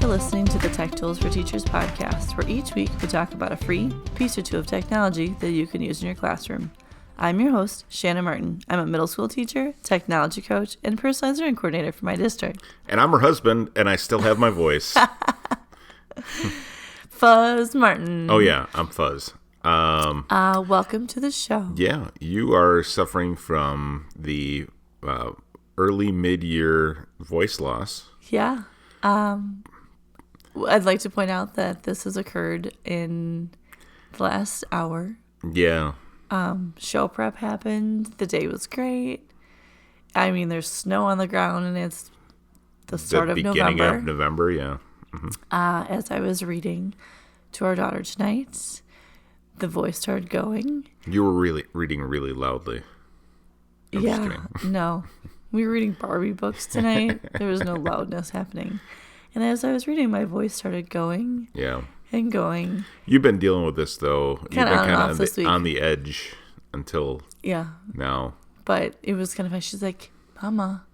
for listening to the Tech Tools for Teachers podcast, where each week we talk about a free piece or two of technology that you can use in your classroom. I'm your host, Shannon Martin. I'm a middle school teacher, technology coach, and personalized learning coordinator for my district. And I'm her husband, and I still have my voice. Fuzz Martin. Oh, yeah, I'm Fuzz. Welcome to the show. Yeah, you are suffering from the early mid-year voice loss. Yeah. I'd like to point out that this has occurred in the last hour. Yeah. Show prep happened. The day was great. I mean, there's snow on the ground, and it's the start of November. Beginning of November, yeah. Mm-hmm. As I was reading to our daughter tonight, the voice started going. You were reading really loudly. I'm just kidding. No. We were reading Barbie books tonight. There was no loudness happening. And as I was reading, my voice started going. Yeah. And going. You've been dealing with this, though. You've been kind of on the edge until now. But it was kind of fun. She's like, Mama,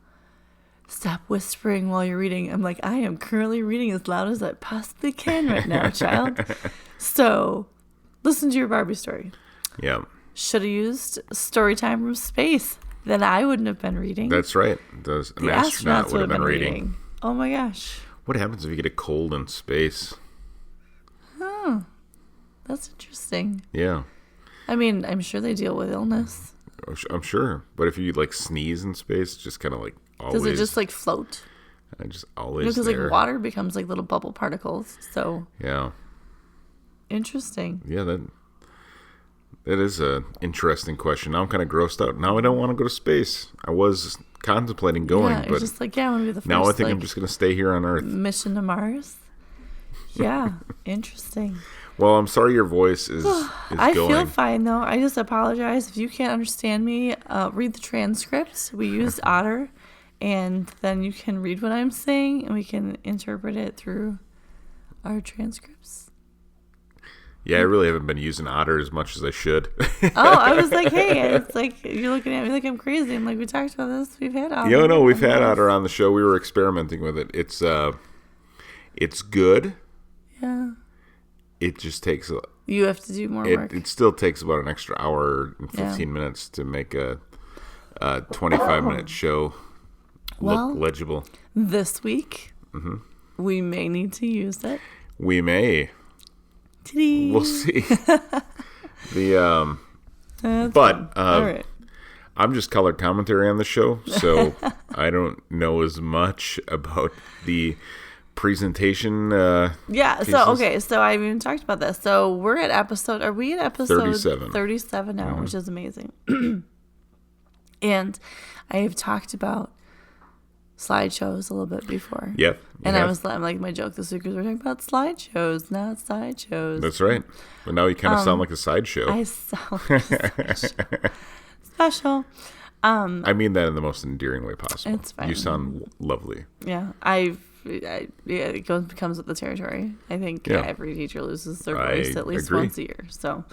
stop whispering while you're reading. I'm like, I am currently reading as loud as I possibly can right now, child. So, listen to your Barbie story. Yeah. Should have used story time from space. Then I wouldn't have been reading. That's right. The astronaut would have been reading. Oh my gosh. What happens if you get a cold in space? Oh, that's interesting. Yeah. I mean, I'm sure they deal with illness. I'm sure. But if you like sneeze in space, just kind of like always. Does it just like float? Just always because there. like water becomes like little bubble particles. So. Yeah. Interesting. Yeah, that is an interesting question. Now I'm kind of grossed out. Now I don't want to go to space. I was contemplating going, but just like, I want to be the first. Now I think I'm just going to stay here on Earth. Mission to Mars. Yeah, interesting. Well, I'm sorry your voice is I going. feel fine, though. I just apologize. If you can't understand me, read the transcripts. We used Otter, and then you can read what I'm saying, and we can interpret it through our transcripts. Yeah, I really haven't been using Otter as much as I should. I was like, hey, it's like, you're looking at me like I'm crazy. I'm like, we talked about this. We've had Otter. Yeah, no, we've had Otter on the show. We were experimenting with it. It's good. Yeah. It just takes you have to do more work. It still takes about an extra hour and 15 minutes to make a 25-minute show look legible. This week, we may need to use it. We may. Ta-dee. We'll see. All right. I'm just color commentary on the show, so I don't know as much about the presentation. So I've even talked about this. So we're at episode. Are we at episode 37 now, which is amazing. And I have talked about slideshows a little bit before. Yep. And I'm like, my joke this week was we're talking about slideshows, not sideshows. That's right. But now you kind of sound like a sideshow. I sound like a sideshow. Special. I mean that in the most endearing way possible. It's fine. You sound lovely. Yeah. It becomes with the territory. I think every teacher loses their voice at least once a year. So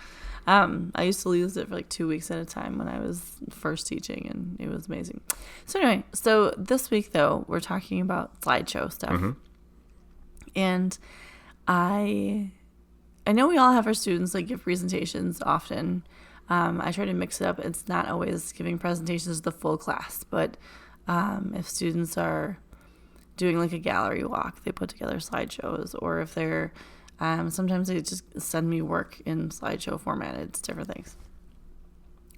I used to lose it for like 2 weeks at a time when I was first teaching, and it was amazing. So anyway, this week, though, we're talking about slideshow stuff. Mm-hmm. And I know we all have our students like give presentations often. I try to mix it up. It's not always giving presentations to the full class, but if students are doing like a gallery walk, they put together slideshows, or if they're sometimes they just send me work in slideshow format. It's different things.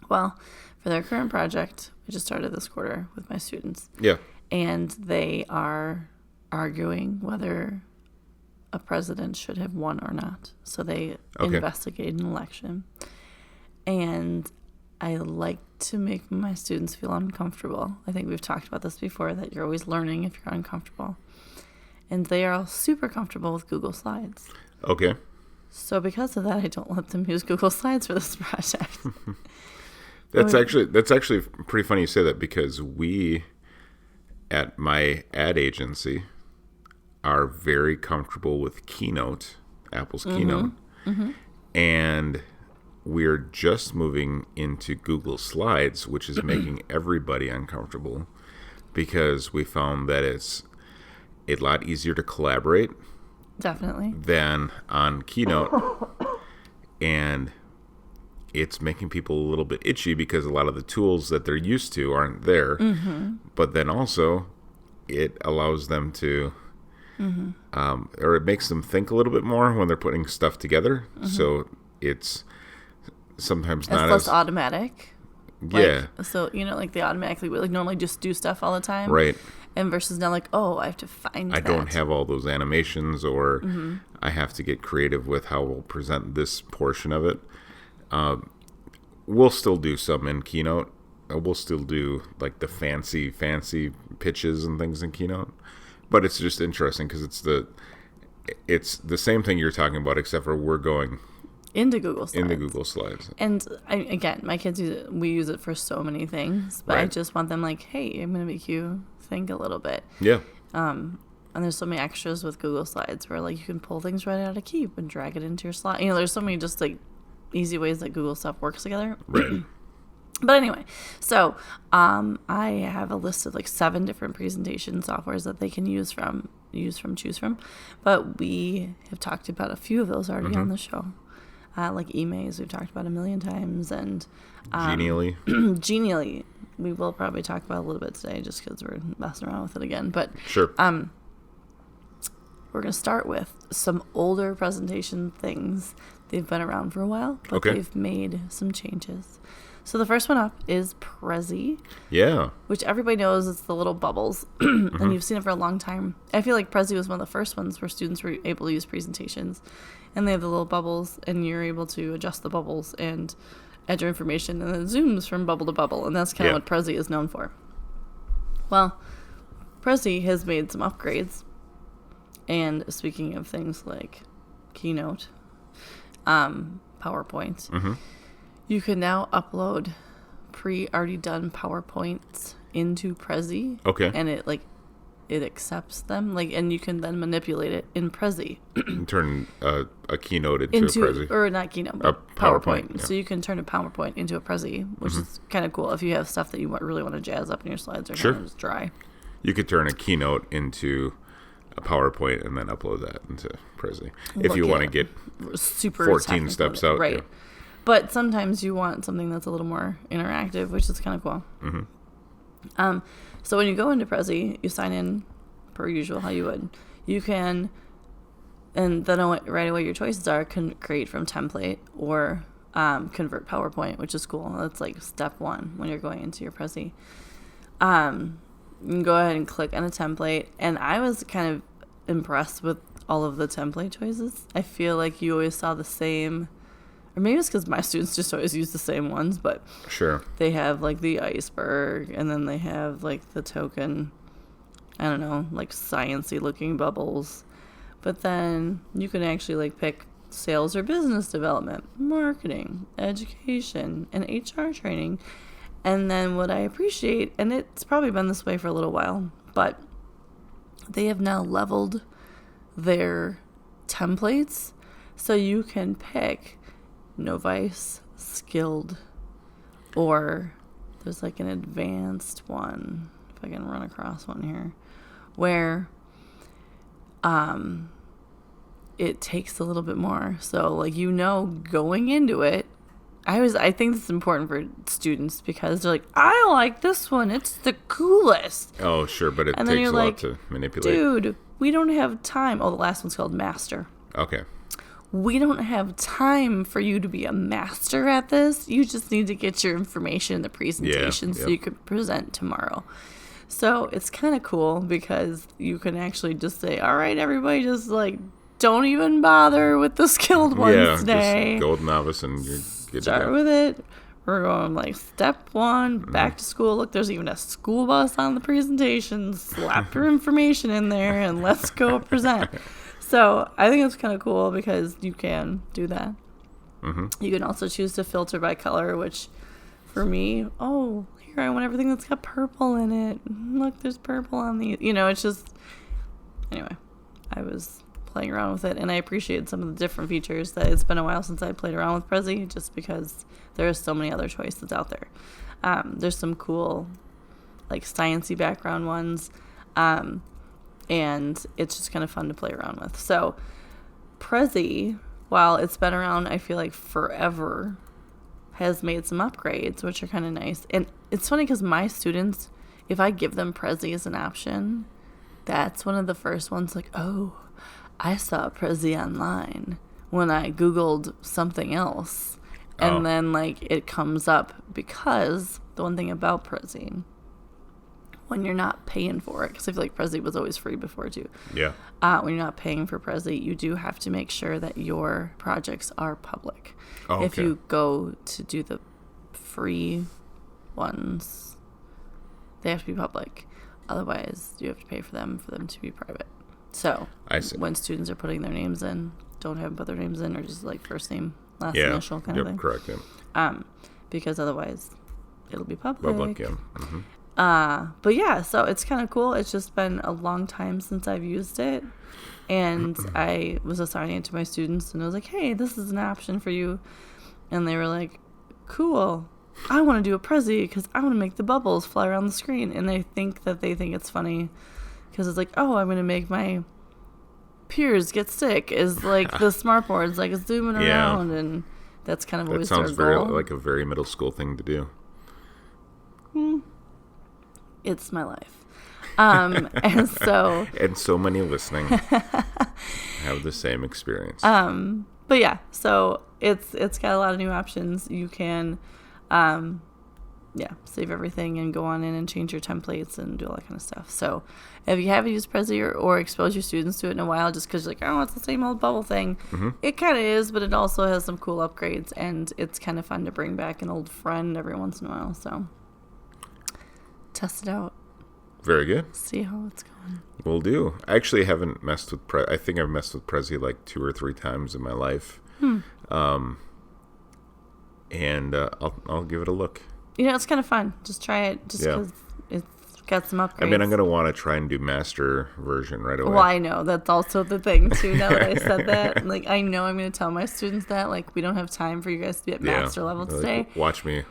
Well, for their current project, I just started this quarter with my students. Yeah. And they are arguing whether a president should have won or not. So they investigate an election. And I like to make my students feel uncomfortable. I think we've talked about this before, that you're always learning if you're uncomfortable. And they are all super comfortable with Google Slides. Okay. So because of that, I don't let them use Google Slides for this project. That's actually pretty funny you say that, because we at my ad agency are very comfortable with Keynote, Apple's Keynote. Mm-hmm. And we're just moving into Google Slides, which is making everybody uncomfortable, because we found that a lot easier to collaborate. Definitely. Than on Keynote. And it's making people a little bit itchy because a lot of the tools that they're used to aren't there. Mm-hmm. But then also, it allows them to, or it makes them think a little bit more when they're putting stuff together. Mm-hmm. So it's sometimes not as less automatic. Yeah. So, like they automatically would normally just do stuff all the time. Right. And versus now I have to find I don't have all those animations, or I have to get creative with how we'll present this portion of it. We'll still do some in Keynote. We'll still do like the fancy pitches and things in Keynote. But it's just interesting because it's the same thing you're talking about, except for we're going into Google Slides. And again, my kids we use it for so many things, but right. I just want them like, hey, I'm going to make you think a little bit. Yeah. And there's so many extras with Google Slides where like you can pull things right out of Keep and drag it into your slide. There's so many just like easy ways that Google stuff works together. Right. But anyway, so I have a list of like 7 different presentation softwares that they can choose from. But we have talked about a few of those already on the show. Like eMaze, we've talked about a million times, and Genially. Genially, we will probably talk about a little bit today, just because we're messing around with it again. But sure. We're going to start with some older presentation things. They've been around for a while, but they've made some changes. So the first one up is Prezi. Yeah. Which everybody knows it's the little bubbles. And you've seen it for a long time. I feel like Prezi was one of the first ones where students were able to use presentations. And they have the little bubbles, and you're able to adjust the bubbles and add your information, and it zooms from bubble to bubble. And that's kind of what Prezi is known for. Well, Prezi has made some upgrades. And speaking of things like Keynote, PowerPoint, you can now upload already done PowerPoints into Prezi. Okay. And it accepts them, and you can then manipulate it in Prezi. Turn a Keynote into a Prezi. Or not Keynote, but PowerPoint. Yeah. So you can turn a PowerPoint into a Prezi, which is kind of cool if you have stuff that you really want to jazz up in your slides or kind of just dry. You could turn a Keynote into a PowerPoint and then upload that into Prezi if you want to get super 14 steps out. Right. Yeah. But sometimes you want something that's a little more interactive, which is kind of cool. So when you go into Prezi, you sign in per usual, how you would. You can, and then right away your choices are create from template or convert PowerPoint, which is cool. That's like step 1 when you're going into your Prezi. You can go ahead and click on a template, and I was kind of impressed with all of the template choices. I feel like you always saw the same, or maybe it's because my students just always use the same ones, but sure, they have like the iceberg, and then they have like the token, I don't know, like sciencey looking bubbles. But then you can actually like pick sales or business development, marketing, education, and HR training. And then what I appreciate, and it's probably been this way for a little while, but they have now leveled their templates so you can pick novice, skilled, or there's like an advanced one, if I can run across one here, where it takes a little bit more. So like, going into it, I think it's important for students because they're like, I like this one. It's the coolest. Oh, sure, but it takes a lot to manipulate. Dude, we don't have time. Oh, the last one's called Master. Okay. We don't have time for you to be a master at this. You just need to get your information in the presentation so you can present tomorrow. So it's kind of cool because you can actually just say, all right, everybody, just like, don't even bother with the skilled ones today. Just gold novice and you're good to go. Start with it. We're going like step 1, back to school. Look, there's even a school bus on the presentation. Slap your information in there and let's go present. So I think it's kind of cool because you can do that. You can also choose to filter by color, which for me, here I want everything that's got purple in it. Look, there's purple on these. It's just, anyway, I was playing around with it, and I appreciate some of the different features. That it's been a while since I played around with Prezi, just because there are so many other choices out there. There's some cool, like, sciencey background ones. and it's just kind of fun to play around with. So Prezi, while it's been around, I feel like forever, has made some upgrades, which are kind of nice. And it's funny because my students, if I give them Prezi as an option, that's one of the first ones like, oh, I saw Prezi online when I Googled something else. And then, like, it comes up because the one thing about Prezi, when you're not paying for it, because I feel like Prezi was always free before, too. Yeah. When you're not paying for Prezi, you do have to make sure that your projects are public. Oh, okay. If you go to do the free ones, they have to be public. Otherwise, you have to pay for them to be private. So, when students are putting their names in, don't have them put their names in, or just like first name, last initial kind of thing. Correct. Yeah. Because otherwise, it'll be public. Yeah. Mm-hmm. But yeah, so it's kind of cool. It's just been a long time since I've used it. And I was assigning it to my students, and I was like, hey, this is an option for you. And they were like, cool. I want to do a Prezi because I want to make the bubbles fly around the screen. And they think it's funny because it's like, oh, I'm going to make my peers get sick is like the smart boards, like it's zooming around. And that's kind of always their goal. That sounds like a very middle school thing to do. It's my life. And so many listening have the same experience. But yeah, so it's got a lot of new options. You can save everything and go on in and change your templates and do all that kind of stuff. So if you haven't used Prezi or exposed your students to it in a while just because you're like, oh, it's the same old bubble thing, it kind of is, but it also has some cool upgrades, and it's kind of fun to bring back an old friend every once in a while. So test it out. Very good. See how it's going. Will do. I actually haven't messed with I think I've messed with Prezi like 2 or 3 times in my life. And I'll give it a look. It's kind of fun. Just try it just because it's got some upgrades. I mean, I'm going to want to try and do master version right away. Well, I know. That's also the thing, too, now that I said that. Like, I know I'm going to tell my students that. Like, we don't have time for you guys to be at master level today. Like, watch me.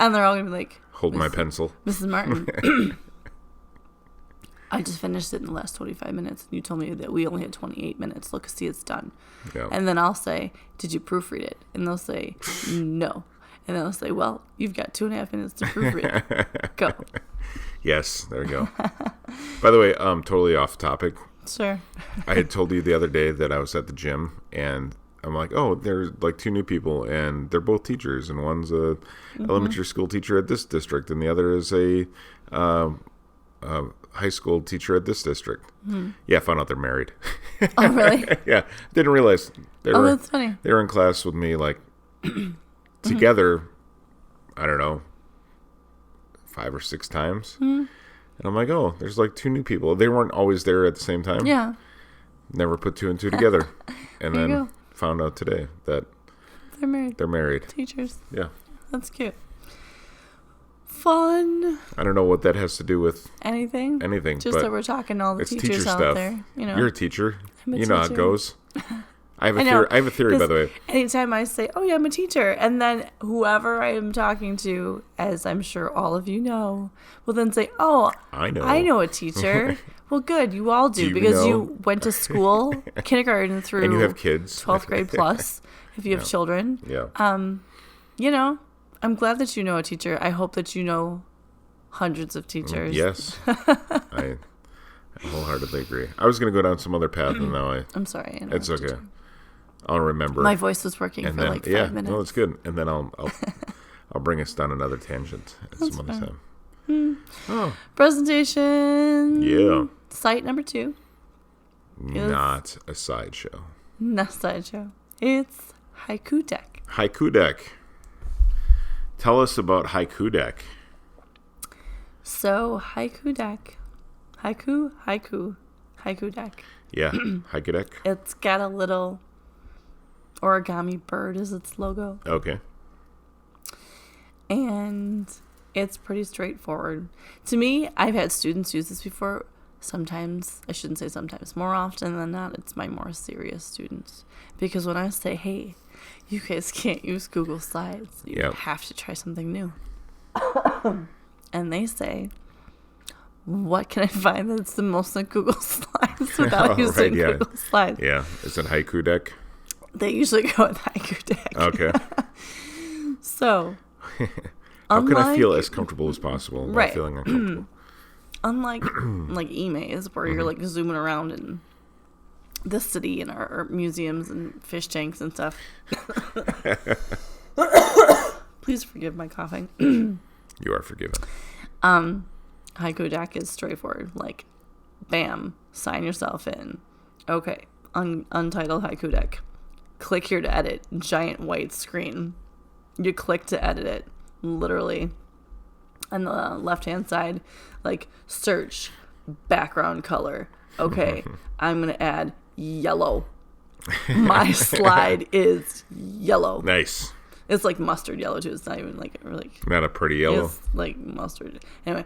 And they're all going to be like, hold my pencil. Mrs. Martin. I just finished it in the last 25 minutes, and you told me that we only had 28 minutes. Look, see, it's done. Yeah. And then I'll say, did you proofread it? And they'll say, no. And then I'll say, well, you've got 2.5 minutes to proofread it. Go. Yes, there we go. By the way, totally off topic. Sure. I had told you the other day that I was at the gym, and I'm like, oh, there's like 2 new people, and they're both teachers, and one's a elementary school teacher at this district, and the other is a high school teacher at this district. Yeah, I found out they're married. Oh, really? Yeah, didn't realize. That's funny. They were in class with me, like, together, I don't know, 5 or 6 times. And I'm like, oh, there's like 2 new people. They weren't always there at the same time. Yeah. Never put 2 and 2 together. And then found out today that they're married. Teachers. Yeah. That's cute. Fun. I don't know what that has to do with anything. Just that we're talking to all the teachers out stuff. There. You're a teacher. I'm a teacher. You know how it goes. I have a theory, by the way. Anytime I say, oh, yeah, I'm a teacher, and then whoever I am talking to, as I'm sure all of you know, will then say, oh, I know a teacher. Well, good. You all do because you went to school, kindergarten through and you have kids. 12th grade plus, if you have children. Yeah. I'm glad that you know a teacher. I hope that you know hundreds of teachers. Yes. I wholeheartedly agree. I was going to go down some other path, and now I'm sorry. It's okay. I'll remember. My voice was working for like 5 minutes. No, it's good. And then I'll bring us down another tangent at some other time. Oh. Presentation. Yeah. Site number 2. Not a sideshow. Not a sideshow. It's Haiku Deck. Haiku Deck. Tell us about Haiku Deck. So, Haiku Deck. Haiku Deck. Yeah, Haiku Deck. It's got a little origami bird as its logo. Okay. And it's pretty straightforward. To me, I've had students use this before. Sometimes, I shouldn't say sometimes, more often than not, it's my more serious students. Because when I say, hey, you guys can't use Google Slides, you have to try something new. And they say, what can I find that's the most in Google Slides without using Google Slides? Yeah. Is it Haiku Deck? They usually go with Haiku Deck. Okay. So, how can I feel as comfortable as possible without feeling uncomfortable? Unlike like emails where you're like zooming around in the city and our museums and fish tanks and stuff. Please forgive my coughing. You are forgiven. Haiku Deck is straightforward. Like, bam, sign yourself in. Okay, untitled Haiku Deck. Click here to edit. Giant white screen. You click to edit it. Literally. On the left-hand side, like, search, background color. Okay, I'm going to add yellow. My slide is yellow. Nice. It's like mustard yellow, too. It's not even like not a pretty yellow. It's like mustard. Anyway,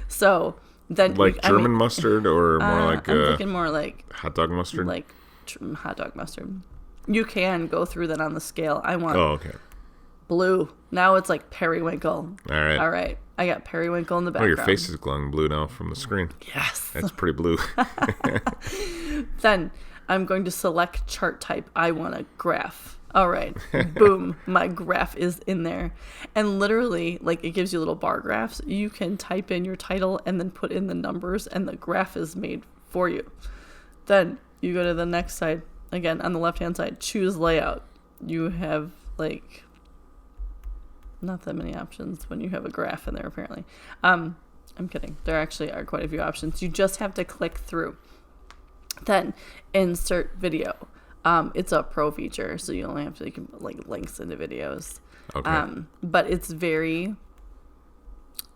so then... Like German mustard or more like... I'm thinking more like... hot dog mustard? Like hot dog mustard. You can go through that on the scale. I want... Oh, okay. Blue. Now it's like periwinkle. All right. I got periwinkle in the background. Oh, your face is glowing blue now from the screen. Yes. That's pretty blue. Then I'm going to select chart type. I want a graph. All right. Boom. My graph is in there. And literally, like, it gives you little bar graphs. You can type in your title and then put in the numbers, and the graph is made for you. Then you go to the next side. Again, on the left-hand side, choose layout. You have, like... not that many options when you have a graph in there, apparently. I'm kidding. There actually are quite a few options. You just have to click through. Then insert video. It's a pro feature, so you only have to like links into videos. Okay. But it's very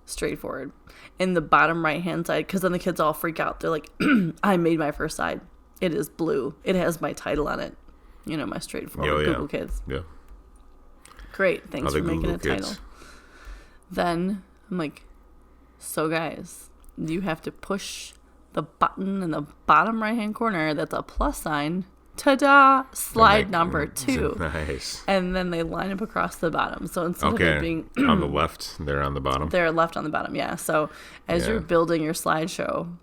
straightforward. In the bottom right-hand side, because then the kids all freak out. They're like, I made my first slide. It is blue. It has my title on it. You know, my straightforward Google Kids. Yeah. Great, thanks for making a title. Kids. Then I'm like, so guys, you have to push the button in the bottom right-hand corner that's a plus sign. Ta-da! Slide number 2. Nice. And then they line up across the bottom. So instead of it being... on the left, they're on the bottom? They're left on the bottom, yeah. So as you're building your slideshow,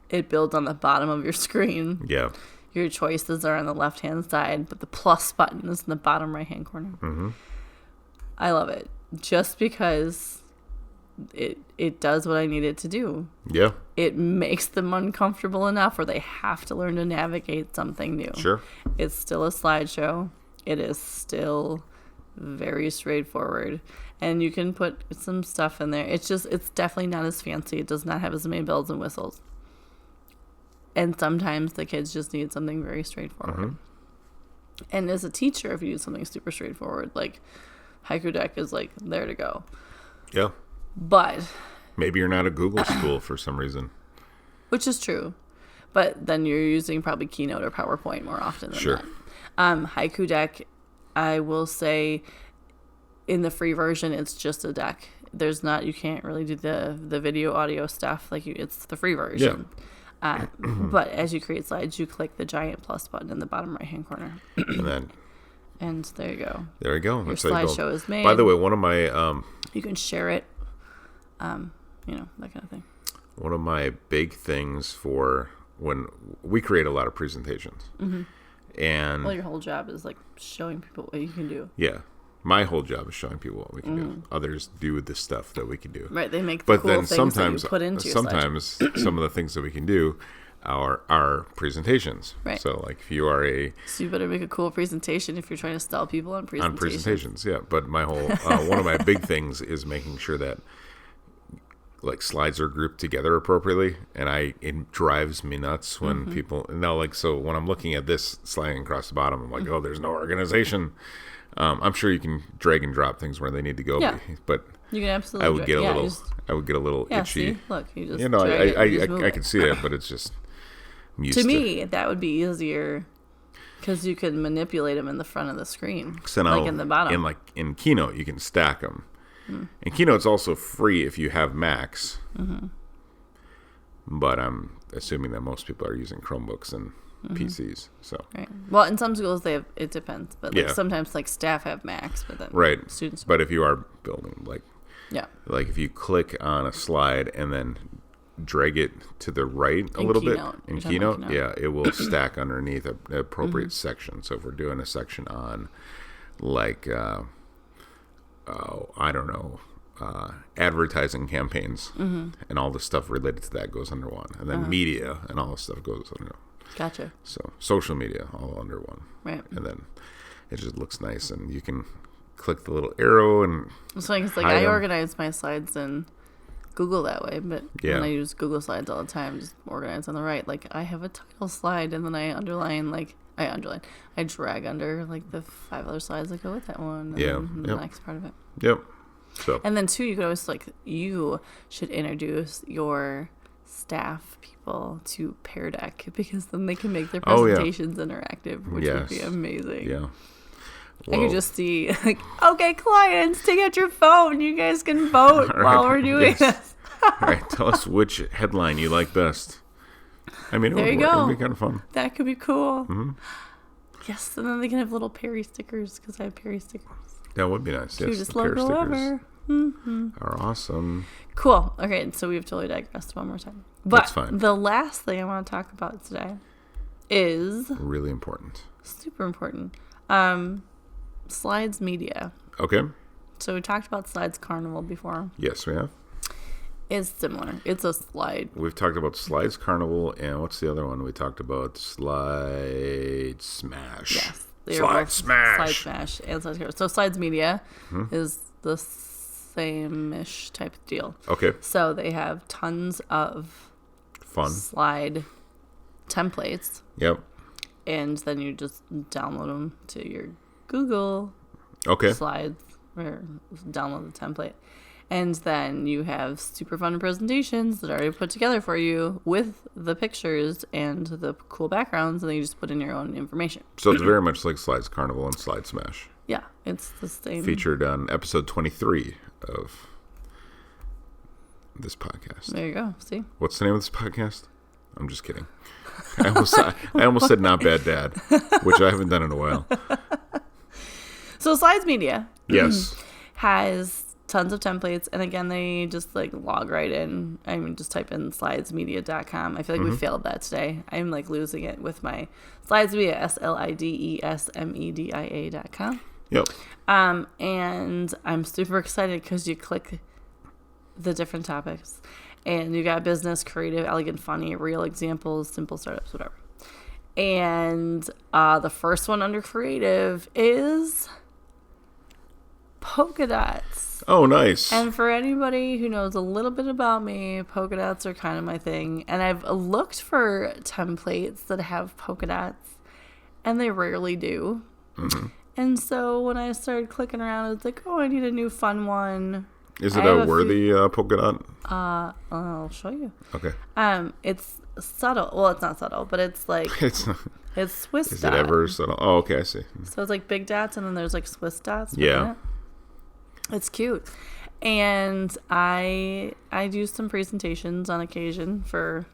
it builds on the bottom of your screen. Yeah. Your choices are on the left-hand side, but the plus button is in the bottom right-hand corner. Mm-hmm. I love it. Just because it does what I need it to do. Yeah. It makes them uncomfortable enough where they have to learn to navigate something new. Sure. It's still a slideshow. It is still very straightforward. And you can put some stuff in there. It's definitely not as fancy. It does not have as many bells and whistles. And sometimes the kids just need something very straightforward. Mm-hmm. And as a teacher, if you do something super straightforward, like Haiku Deck is like there to go. Yeah. But maybe you're not a Google school for some reason. Which is true. But then you're using probably Keynote or PowerPoint more often than that. Haiku Deck, I will say in the free version, it's just a deck. You can't really do the video audio stuff. It's the free version. Yeah. But as you create slides, you click the giant plus button in the bottom right-hand corner. And there you go. There you go. Your slideshow is made. By the way, one of my... you can share it. That kind of thing. One of my big things for when we create a lot of presentations. Mm-hmm. And... well, your whole job is like showing people what you can do. Yeah. My whole job is showing people what we can do. Others do the stuff that we can do. Right, they make the cool things that you put into your slideshow. Some of the things that we can do are presentations. Right. So, like, if you are so you better make a cool presentation if you're trying to sell people on presentations. On presentations, yeah. But my whole one of my big things is making sure that like slides are grouped together appropriately, and it drives me nuts when people so when I'm looking at this sliding across the bottom, I'm like, oh, there's no organization. I'm sure you can drag and drop things where they need to go, but you can absolutely. I would get a little itchy. See? Look, you just I can see that, but it's just to me that would be easier because you could manipulate them in the front of the screen, like in the bottom. In Keynote, you can stack them. And Keynote's also free if you have Macs. Mm-hmm. But I'm assuming that most people are using Chromebooks and PCs. So right. Well, in some schools it depends, but sometimes staff have Macs, but then students. But if you are building like if you click on a slide and then drag it to the right a little bit in Keynote, yeah, it will stack underneath an appropriate section. So if we're doing a section on like, I don't know, advertising campaigns and all the stuff related to that goes under one. And then media and all the stuff goes under one. Gotcha. So social media all under one. Right. And then it just looks nice, and you can click the little arrow and it's funny because I organize my slides in Google that way, but when I use Google Slides all the time, just organize on the right. Like I have a title slide, and then I drag under like the 5 other slides that go with that one. And the next part of it. Yep. So. And then too, you could always you should introduce your staff people to Pear Deck, because then they can make their presentations interactive, which would be amazing. Yeah. Whoa. I could just see, okay, clients, take out your phone. You guys can vote while we're doing this. All right, tell us which headline you like best. I mean, it would be kind of fun. That could be cool. Mm-hmm. Yes, and then they can have little Perry stickers, because I have Perry stickers. That would be nice. Cutest logo ever. Are awesome. Cool. Okay, so we've totally digressed one more time. But that's fine. The last thing I want to talk about today is really important. Super important. Slides Media. Okay. So we talked about Slides Carnival before. Yes, we have. It's similar. It's a slide. We've talked about Slides Carnival, and what's the other one? We talked about Slide Smash. Yes. Slide Smash. Slide Smash and Slides Carnival. So Slides Media is the same-ish type of deal. Okay. So they have tons of fun slide templates. Yep. And then you just download them to your Google Slides, or download the template. And then you have super fun presentations that are already put together for you with the pictures and the cool backgrounds, and then you just put in your own information. So it's very much like Slides Carnival and Slide Smash. Yeah, it's the same. Featured on episode 23 of this podcast. There you go. See? What's the name of this podcast? I'm just kidding. I almost said Not Bad Dad, which I haven't done in a while. So Slides Media, yes, has tons of templates, and again, they just log right in. I mean, just type in slidesmedia.com. I feel like we failed that today. I'm losing it with my Slides Media, SLIDESMEDIA.com. Yep. And I'm super excited because you click the different topics, and you got business, creative, elegant, funny, real examples, simple startups, whatever. And the first one under creative is polka dots. Oh, nice. And for anybody who knows a little bit about me, polka dots are kind of my thing. And I've looked for templates that have polka dots, and they rarely do. Mm-hmm. And so when I started clicking around, it's like, oh, I need a new fun one. Is it a worthy polka dot? I'll show you. Okay. It's subtle. Well, it's not subtle, but it's it's Swiss dot. Is it ever subtle? Oh, okay, I see. So it's big dots, and then there's Swiss dots. Yeah. It's cute. And I do some presentations on occasion for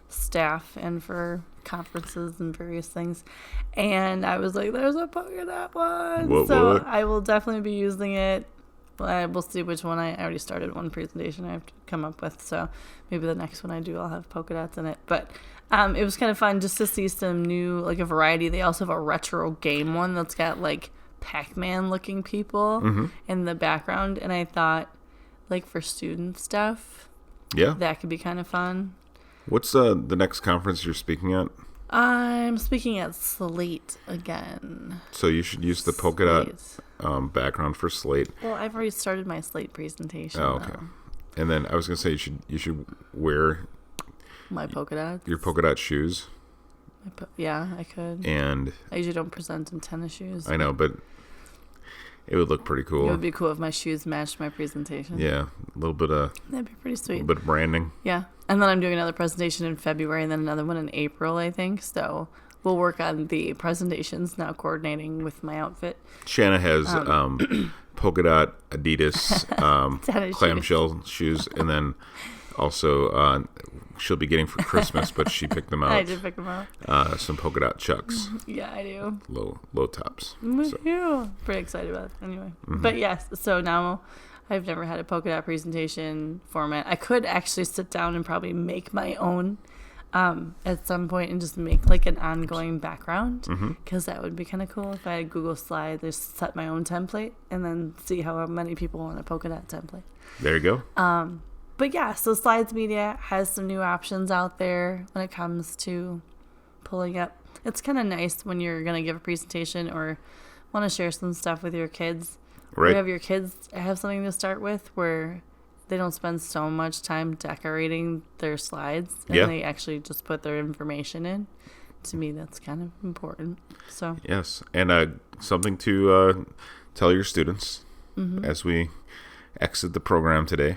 staff and for conferences and various things. And I was like, there's a polka dot one. What? I will definitely be using it. We'll see which one. I already started one presentation I have to come up with, so maybe the next one I do, I'll have polka dots in it. But it was kind of fun just to see some new, a variety. They also have a retro game one that's got Pac-Man looking people in the background, and I thought for student stuff, that could be kind of fun. What's the next conference you're speaking at? I'm speaking at Slate again. So you should use the polka dot background for Slate. Well, I've already started my Slate presentation. Oh, okay. And then I was gonna say you should wear my polka dots. Your polka dot shoes. Yeah, I could. And I usually don't present in tennis shoes. I know, but it would look pretty cool. It would be cool if my shoes matched my presentation. Yeah, a little bit of... That'd be pretty sweet. A little bit of branding. Yeah. And then I'm doing another presentation in February and then another one in April, I think. So we'll work on the presentations now, coordinating with my outfit. Shanna has polka dot Adidas clamshell shoes, and then also she'll be getting for Christmas, but she picked them out. I did pick them out. Some polka dot Chucks. Yeah, I do. Low tops. So. Pretty excited about it anyway. Mm-hmm. But yes, so now I've never had a polka dot presentation format. I could actually sit down and probably make my own at some point and just make like an ongoing background, because that would be kind of cool if I had Google Slides, just set my own template and then see how many people want a polka dot template. There you go. But yeah, so Slides Media has some new options out there when it comes to pulling up. It's kind of nice when you're going to give a presentation or want to share some stuff with your kids. Right. You have your kids have something to start with where they don't spend so much time decorating their slides, and they actually just put their information in. To me, that's kind of important. So yes, and something to tell your students as we exit the program today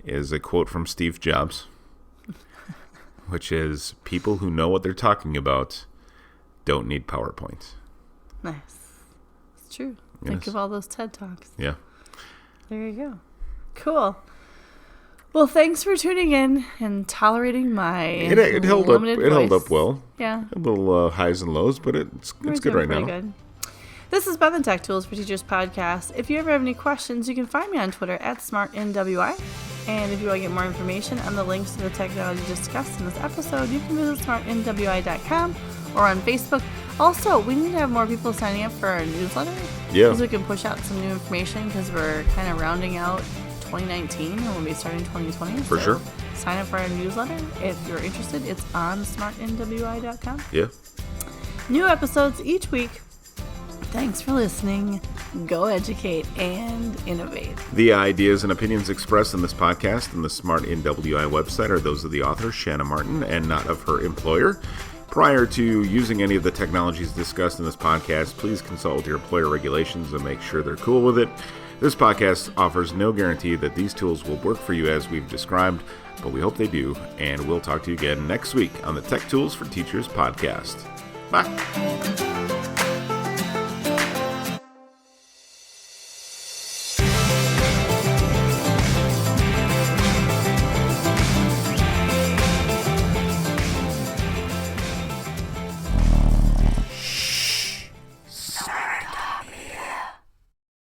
is a quote from Steve Jobs, which is, "People who know what they're talking about don't need PowerPoint." Nice. It's true. Think of all those TED Talks. Yeah. There you go. Cool. Well, thanks for tuning in and tolerating my it held up. voice. It held up well. Yeah. A little highs and lows, but it's good right now. Good. This has been the Tech Tools for Teachers podcast. If you ever have any questions, you can find me on Twitter at SmartNWI. And if you want to get more information on the links to the technology discussed in this episode, you can visit smartnwi.com or on Facebook. Also, we need to have more people signing up for our newsletter. Yeah. Because we can push out some new information, because we're kind of rounding out 2019 and we'll be starting 2020. For sure. Sign up for our newsletter. If you're interested, it's on smartnwi.com. Yeah. New episodes each week. Thanks for listening. Go educate and innovate. The ideas and opinions expressed in this podcast and the Smart NWI website are those of the author, Shanna Martin, and not of her employer. Prior to using any of the technologies discussed in this podcast, please consult with your employer regulations and make sure they're cool with it. This podcast offers no guarantee that these tools will work for you as we've described, but we hope they do, and we'll talk to you again next week on the Tech Tools for Teachers podcast. Bye.